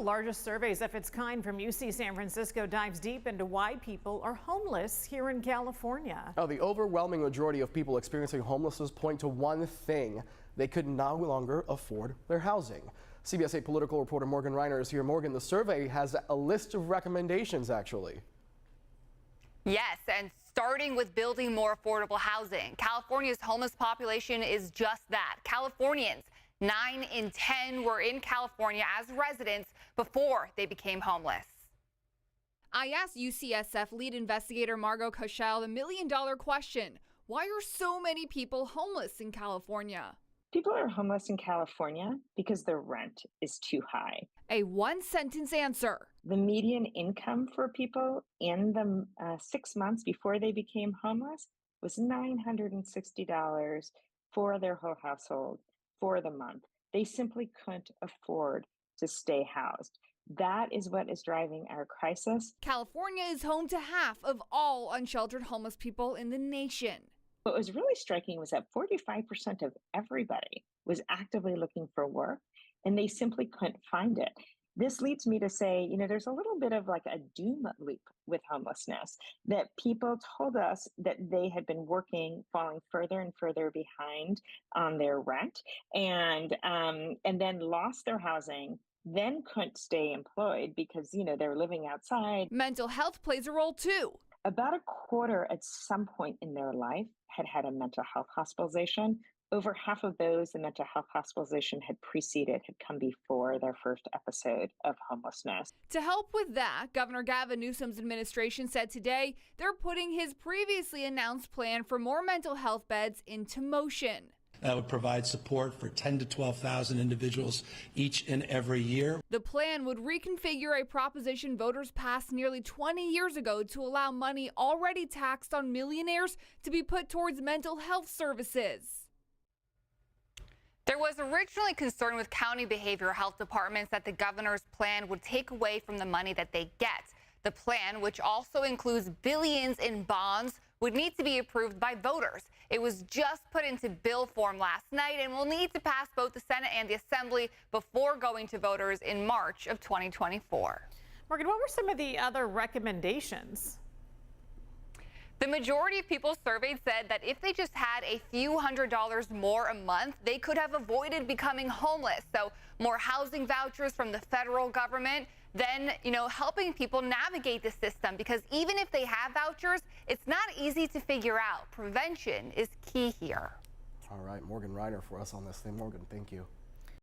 The largest surveys of its kind from UC San Francisco dives deep into why people are homeless here in California. Oh, the overwhelming majority of people experiencing homelessness point to one thing: they could no longer afford their housing. CBS 8 political reporter Morgan Reiner is here. Morgan, the survey has a list of recommendations, actually. Yes, and starting with building more affordable housing. California's homeless population is just that. Californians, 9 in 10 were in California as residents before they became homeless. I asked UCSF lead investigator Margot Koschel the million-dollar question: why are so many people homeless in California? People are homeless in California because the rent is too high. A one-sentence answer. The median income for people in the 6 months before they became homeless was $960 for their whole household for the month. They simply couldn't afford to stay housed. That is what is driving our crisis. California is home to half of all unsheltered homeless people in the nation. What was really striking was that 45% of everybody was actively looking for work, and they simply couldn't find it. This leads me to say, there's a little bit of like a doom loop with homelessness, that people told us that they had been working, falling further and further behind on their rent, and then lost their housing, then couldn't stay employed because, they're living outside. Mental health plays a role too. About a quarter at some point in their life had a mental health hospitalization. Over half of those, the mental health hospitalization had come before their first episode of homelessness. To help with that, Governor Gavin Newsom's administration said today they're putting his previously announced plan for more mental health beds into motion. That would provide support for 10,000 to 12,000 individuals each and every year. The plan would reconfigure a proposition voters passed nearly 20 years ago to allow money already taxed on millionaires to be put towards mental health services. There was originally concern with county behavioral health departments that the governor's plan would take away from the money that they get. The plan, which also includes billions in bonds, would need to be approved by voters. It was just put into bill form last night and will need to pass both the Senate and the Assembly before going to voters in March of 2024. Morgan, what were some of the other recommendations? The majority of people surveyed said that if they just had a few $100s more a month, they could have avoided becoming homeless. So more housing vouchers from the federal government, then, helping people navigate the system, because even if they have vouchers, it's not easy to figure out. Prevention is key here. All right, Morgan Reiner for us on this thing. Morgan, thank you.